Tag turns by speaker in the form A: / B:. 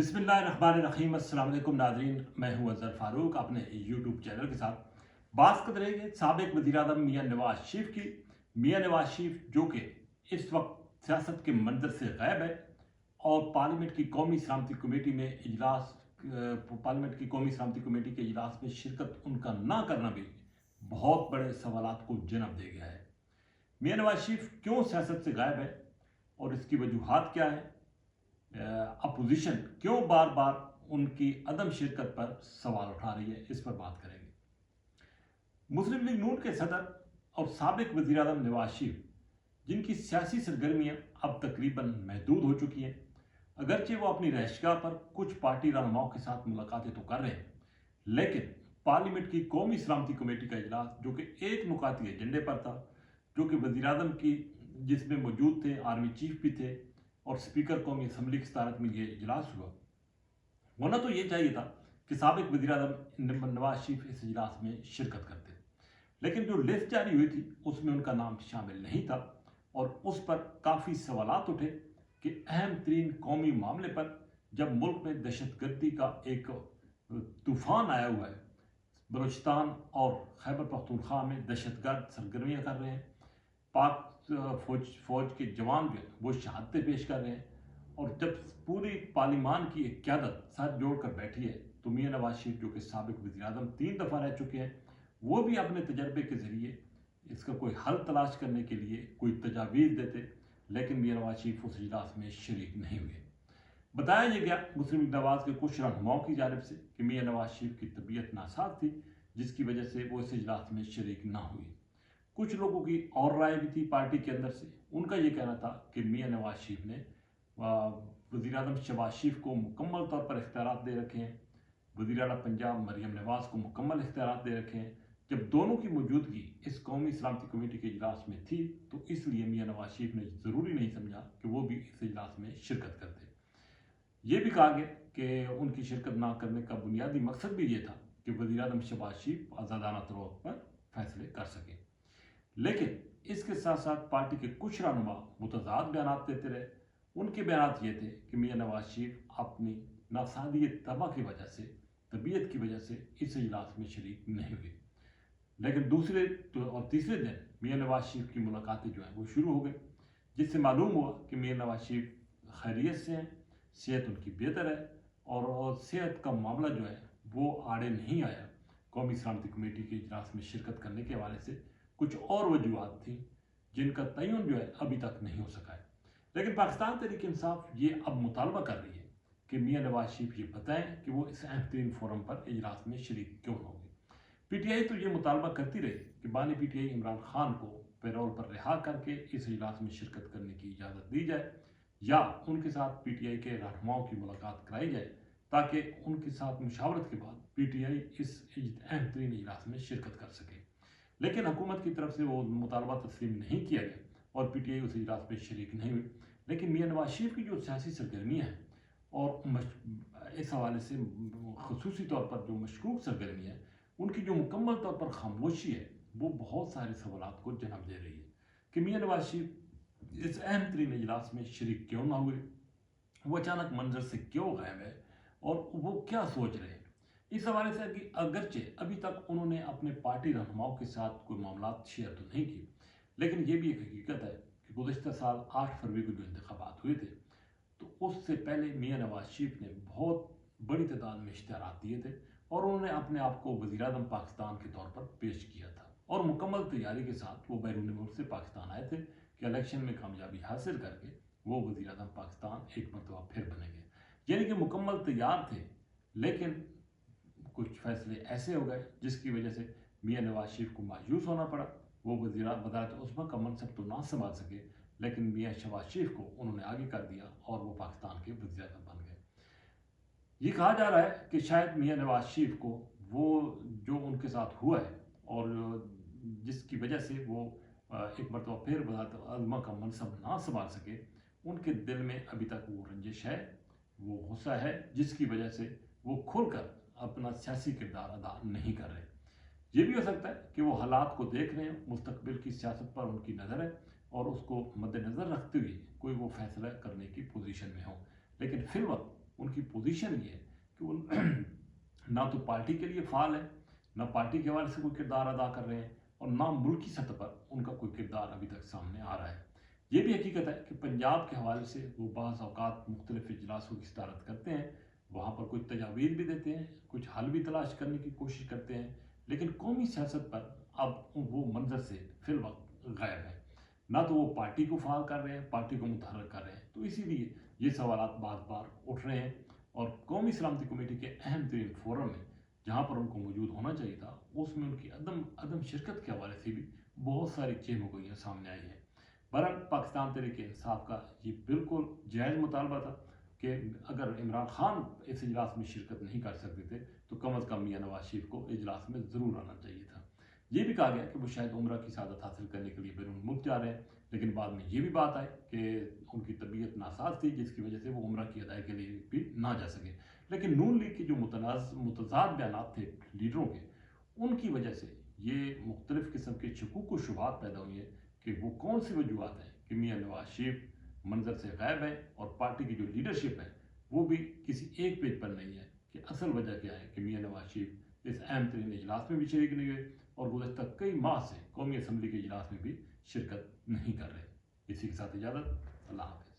A: बिस्मिल्लाहिर्रहमानिर्रहीम। अस्सलाम वालेकुम नाज़रीन, मैं हूं अज़हर फ़ारूक अपने यूट्यूब चैनल के साथ। बात कर रहे हैं साबिक़ वज़ीर-ए-आज़म मियां नवाज शरीफ की। मियां नवाज शरीफ जो कि इस वक्त सियासत के मंजर से गायब है और पार्लियामेंट की कौमी सलामती कमेटी में इजलास पार्लियामेंट की कौमी सलामती कमेटी के इजलास में शिरकत उनका ना करना भी बहुत बड़े सवालात को जन्म दे गया है। मियां नवाज शरीफ क्यों सियासत से गायब है और इसकी वजूहात क्या है? अपोजिशन क्यों बार बार उनकी अदम शिरकत पर सवाल उठा रही है, इस पर बात करेंगे। मुस्लिम लीग नून के सदर और साबिक वज़ीर-ए-आज़म नवाज शरीफ, जिनकी सियासी सरगर्मियां अब तकरीबन महदूद हो चुकी हैं, अगरचे वो अपनी रहायशगाह पर कुछ पार्टी रहनुमाओं के साथ मुलाकातें तो कर रहे हैं, लेकिन पार्लियामेंट की कौमी सलामती कमेटी का इजलास जो कि एक नुकाती एजेंडे पर था, जो कि वज़ीर-ए-आज़म की जिसमें मौजूद थे, आर्मी चीफ भी थे और स्पीकर कौमी असम्बली की सदारत में ये इजलास हुआ। होना तो ये चाहिए था कि साबिक वज़ीर-ए-आज़म नवाज शरीफ इस इजलास में शिरकत करते, लेकिन जो लिस्ट जारी हुई थी उसमें उनका नाम शामिल नहीं था और उस पर काफ़ी सवालात उठे कि अहम तरीन कौमी मामले पर जब मुल्क में दहशतगर्दी का एक तूफान आया हुआ है, बलूचिस्तान और खैबर पख्तूनख्वा में दहशतगर्द सरगर्मियाँ कर रहे हैं, पाक फौज के जवान जो वो शहादतें पेश कर रहे हैं, और जब पूरी पार्लियामान की एक क़यादत साथ जोड़कर बैठी है तो मियां नवाज शरीफ जो कि साबिक वज़ीर-ए-आज़म 3 दफ़ा रह चुके हैं, वो भी अपने तजर्बे के ज़रिए इसका कोई हल तलाश करने के लिए कोई तजावीज़ देते, लेकिन मियां नवाज शरीफ उस इजलास में शरीक नहीं हुए। बताया ये गया मुस्लिम लीग नवाज के कुछ रहनुमाओं की जानिब से कि मियां नवाज शरीफ की तबीयत नासाज थी, जिसकी वजह से वो इस इजलास में शरीक ना हुई। कुछ लोगों की और राय भी थी पार्टी के अंदर से। उनका ये कहना था कि मियां नवाज शरीफ ने वज़ीर-ए-आज़म शहबाज शरीफ को मुकम्मल तौर पर इख्तियारात दे रखे हैं, वज़ीर आला पंजाब मरियम नवाज को मुकम्मल इख्तियारात दे रखे हैं। जब दोनों की मौजूदगी इस कौमी सलामती कमेटी के इजलास में थी तो इसलिए मियां नवाज शरीफ ने ज़रूरी नहीं समझा कि वो भी इस इजलास में शिरकत करते। ये भी कहा गया कि उनकी शिरकत ना करने का बुनियादी मकसद भी ये था कि वज़ीर-ए-आज़म शहबाज शरीफ आज़ादाना तौर पर फैसले कर सकें। लेकिन इसके साथ साथ पार्टी के कुछ रहनुमा मुतज़ाद बयान देते रहे। उनके बयान ये थे कि मियां नवाज शरीफ अपनी नासादियत तबा की वजह से, तबीयत की वजह से इस इजलास में शरीक नहीं हुए। लेकिन दूसरे और तीसरे दिन मियां नवाज शरीफ की मुलाकातें जो हैं वो शुरू हो गई, जिससे मालूम हुआ कि मियां नवाज शरीफ खैरियत से हैं, सेहत उनकी बेहतर है और सेहत का मामला जो है वो आड़े नहीं आया। कौमी सलामती कमेटी के इजलास में शिरकत करने के हवाले से कुछ और वजूहत थी जिनका तयन जो है अभी तक नहीं हो सका है, लेकिन पाकिस्तान तहरीक इंसाफ ये अब मुतालबा कर रही है कि मियां नवाज शरीफ ये बताएं कि वो इस अहम तरीन फोरम पर इजलास में शरीक क्यों होंगे। पीटीआई तो ये मुतालबा करती रही कि बानी पीटीआई इमरान खान को पैरोल पर रिहा करके इस इजलास में शिरकत करने की इजाज़त दी जाए या उनके साथ पीटीआई के रहनुमाओं की मुलाकात कराई जाए ताकि उनके साथ मुशावरत के बाद पीटीआई इस अहम तरीन इजलास में शिरकत कर सके। लेकिन हुकूमत की तरफ से वो मुतालबा तस्लीम नहीं किया गया और पीटीआई उस इजलास में शरीक नहीं हुई। लेकिन मियां नवाज शरीफ की जो सियासी सरगर्मियाँ हैं और इस हवाले से खसूसी तौर पर जो मशकूक सरगर्मियाँ हैं, उनकी जो मुकम्मल तौर पर खामोशी है वो बहुत सारे सवालात को जन्म दे रही है कि मियां नवाज शरीफ इस अहम तरीन इजलास में शरीक क्यों ना हुए, वो अचानक मंजर से क्यों गायब है और वो क्या सोच रहे हैं। इस हवाले से कि अगरचे अभी तक उन्होंने अपने पार्टी रहनुमाओं के साथ कोई मामलात शेयर तो नहीं किए, लेकिन ये भी एक हकीकत है कि गुज़श्ता साल 8 फरवरी को जो इंतखाबात हुए थे तो उससे पहले मियां नवाज शरीफ ने बहुत बड़ी तादाद में इश्तिहारात दिए थे और उन्होंने अपने आप को वज़ीर-ए-आज़म पाकिस्तान के तौर पर पेश किया था और मुकम्मल तैयारी के साथ वो बैरून मुल्क से पाकिस्तान आए थे कि इलेक्शन में कामयाबी हासिल करके वो वज़ीर-ए-आज़म पाकिस्तान एक मरतबा फिर बनेंगे, यानी कि मुकम्मल तैयार थे। लेकिन कुछ फैसले ऐसे हो गए जिसकी वजह से मियां नवाज शरीफ को मायूस होना पड़ा। वो वज़ारत उस्मा का मनसब तो ना संभाल सके, लेकिन मियां शहबाज शरीफ को उन्होंने आगे कर दिया और वो पाकिस्तान के वज़ीर-ए-आज़म बन गए। ये कहा जा रहा है कि शायद मियां नवाज शरीफ को वो जो उनके साथ हुआ है और जिसकी वजह से वो एक मरतबा फिर वज़ारत आज़मा का मनसब ना संभाल सके, उनके दिल में अभी तक वो रंजिश है, वो गुस्सा है, जिसकी वजह से वो खुलकर अपना सियासी किरदार अदा नहीं कर रहे। ये भी हो सकता है कि वो हालात को देख रहे हैं, मुस्तकबिल की सियासत पर उनकी नज़र है और उसको मद्देनज़र रखते हुए कोई वो फैसला करने की पोजीशन में हो, लेकिन फिल वक्त ان کی پوزیشن یہ ہے کہ وہ نہ تو پارٹی کے لیے فعال ہے، نہ پارٹی کے حوالے سے کوئی کردار ادا کر رہے ہیں، اور نہ ملکی سطح پر ان کا کوئی کردار ابھی تک سامنے آ رہا ہے۔ یہ بھی حقیقت ہے کہ پنجاب کے حوالے سے وہ بعض اوقات مختلف اجلاسوں کی صدارت کرتے ہیں، وہاں پر کچھ تجاویز بھی دیتے ہیں، کچھ حل بھی تلاش کرنے کی کوشش کرتے ہیں، لیکن قومی سیاست پر اب وہ منظر سے فی الوقت غائب ہے۔ نہ تو وہ پارٹی کو فعال کر رہے ہیں، پارٹی کو متحرک کر رہے ہیں، تو اسی لیے یہ سوالات بار بار اٹھ رہے ہیں، اور قومی سلامتی کمیٹی کے اہم ترین فورم میں جہاں پر ان کو موجود ہونا چاہیے تھا، اس میں ان کی عدم شرکت کے حوالے سے بھی بہت ساری چہمگوئیاں سامنے آئی ہیں۔ بہرحال پاکستان تحریک انصاف کا یہ بالکل جائز مطالبہ تھا کہ اگر عمران خان اس اجلاس میں شرکت نہیں کر سکتے تھے تو کم از کم میاں نواز شریف کو اجلاس میں ضرور آنا چاہیے تھا۔ یہ بھی کہا گیا کہ وہ شاید عمرہ کی سعادت حاصل کرنے کے لیے بیرون ملک جا رہے ہیں، لیکن بعد میں یہ بھی بات آئی کہ ان کی طبیعت ناساز تھی، جس کی وجہ سے وہ عمرہ کی ادائیگی کے لیے بھی نہ جا سکے۔ لیکن نون لیگ کے جو متضاد بیانات تھے لیڈروں کے، ان کی وجہ سے یہ مختلف قسم کے شکوک و شبہات پیدا ہوئی ہیں کہ وہ کون سی وجوہات ہیں کہ میاں نواز شریف منظر سے غائب ہیں، اور پارٹی کی جو لیڈرشپ ہے وہ بھی کسی ایک پیج پر نہیں ہے کہ اصل وجہ کیا ہے کہ میاں نواز شریف اس اہم ترین اجلاس میں بھی شریک نہیں ہوئے، اور گزشتہ کئی ماہ سے قومی اسمبلی کے اجلاس میں بھی شرکت نہیں کر رہے۔ اسی کے ساتھ اجازت، اللہ حافظ۔